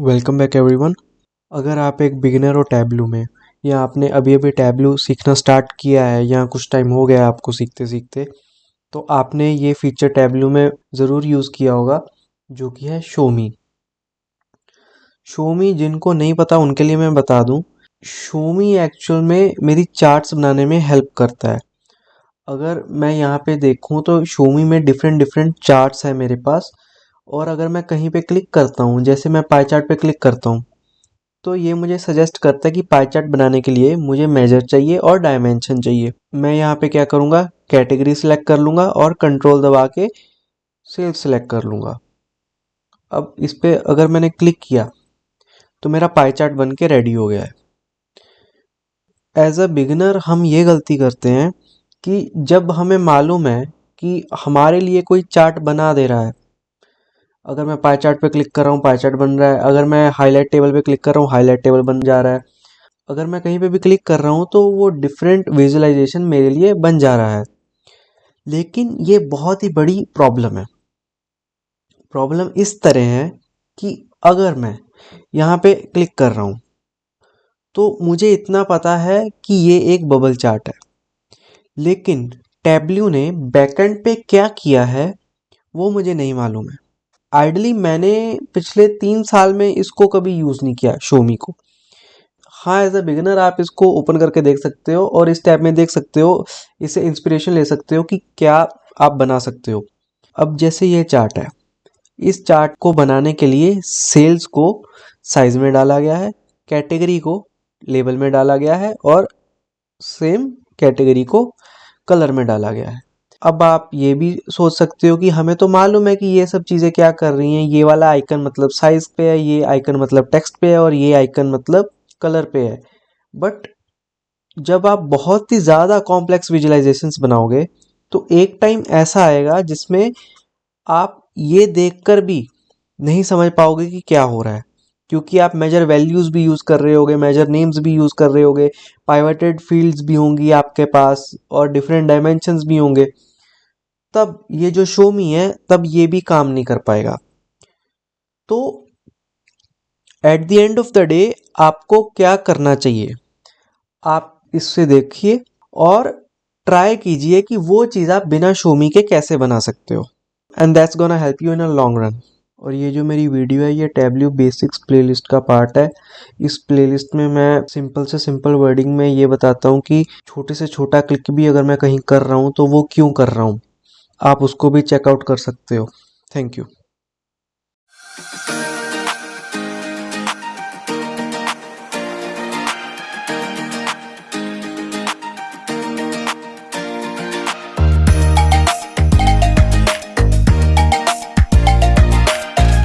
Welcome back everyone. अगर आप एक बिगिनर हो टैबलू में, या आपने अभी अभी टैबलू सीखना स्टार्ट किया है या कुछ टाइम हो गया है आपको सीखते सीखते, तो आपने ये फीचर टैबलू में ज़रूर यूज़ किया होगा, जो कि है शोमी। शोमी जिनको नहीं पता उनके लिए मैं बता दूं, शोमी एक्चुअल में मेरी चार्ट्स बनाने में हेल्प करता है। अगर मैं यहाँ पे देखूँ तो शोमी में डिफरेंट डिफरेंट चार्ट्स है मेरे पास। और अगर मैं कहीं पे क्लिक करता हूँ, जैसे मैं पाई चार्ट पे क्लिक करता हूँ, तो ये मुझे सजेस्ट करता है कि पाई चार्ट बनाने के लिए मुझे मेजर चाहिए और डायमेंशन चाहिए। मैं यहाँ पे क्या करूँगा, कैटेगरी सिलेक्ट कर लूँगा और कंट्रोल दबा के सेल सिलेक्ट कर लूँगा। अब इस पे अगर मैंने क्लिक किया तो मेरा पाई चार्ट बन के रेडी हो गया है। एज अ बिगिनर हम ये गलती करते हैं कि जब हमें मालूम है कि हमारे लिए कोई चार्ट बना दे रहा है, अगर मैं पाई चार्ट पे क्लिक कर रहा हूँ पाई चार्ट बन रहा है, अगर मैं हाईलाइट टेबल पे क्लिक कर रहा हूँ हाईलाइट टेबल बन जा रहा है, अगर मैं कहीं पे भी क्लिक कर रहा हूँ तो वो डिफरेंट विजुअलाइजेशन मेरे लिए बन जा रहा है। लेकिन ये बहुत ही बड़ी प्रॉब्लम है। प्रॉब्लम इस तरह है कि अगर मैं यहाँ पे क्लिक कर रहा हूँ तो मुझे इतना पता है कि ये एक बबल चार्ट है, लेकिन टैबल्यू ने बैकएंड पे क्या किया है वो मुझे नहीं मालूम है। आइडली मैंने पिछले 3 साल में इसको कभी यूज़ नहीं किया शोमी को। हाँ, एज अ बिगिनर आप इसको ओपन करके देख सकते हो और इस टैब में देख सकते हो, इससे इंस्पिरेशन ले सकते हो कि क्या आप बना सकते हो। अब जैसे ये चार्ट है, इस चार्ट को बनाने के लिए सेल्स को साइज में डाला गया है, कैटेगरी को लेबल में डाला गया है और सेम कैटेगरी को कलर में डाला गया है। अब आप ये भी सोच सकते हो कि हमें तो मालूम है कि ये सब चीज़ें क्या कर रही हैं, ये वाला आइकन मतलब साइज पे है, ये आइकन मतलब टेक्स्ट पे है और ये आइकन मतलब कलर पे है। बट जब आप बहुत ही ज़्यादा कॉम्प्लेक्स विजुअलाइजेशंस बनाओगे तो एक टाइम ऐसा आएगा जिसमें आप ये देखकर भी नहीं समझ पाओगे कि क्या हो रहा है, क्योंकि आप मेजर वैल्यूज़ भी यूज़ कर रहे होगे, मेजर नेम्स भी यूज़ कर रहे होगे, पाइवटेड फील्ड्स भी होंगी आपके पास और डिफरेंट डायमेंशंस भी होंगे। तब ये जो शो मी है तब ये भी काम नहीं कर पाएगा। तो at the end of the day आपको क्या करना चाहिए, आप इससे देखिए और ट्राई कीजिए कि वो चीज़ आप बिना शोमी के कैसे बना सकते हो, and that's gonna help you in a long run. और ये जो मेरी वीडियो है ये टैबल्यू बेसिक्स प्लेलिस्ट का पार्ट है। इस प्लेलिस्ट में मैं सिंपल से सिंपल वर्डिंग में ये बताता हूँ कि छोटे से छोटा क्लिक भी अगर मैं कहीं कर रहा हूँ तो वो क्यों कर रहा हूँ। आप उसको भी चेकआउट कर सकते हो। Thank you.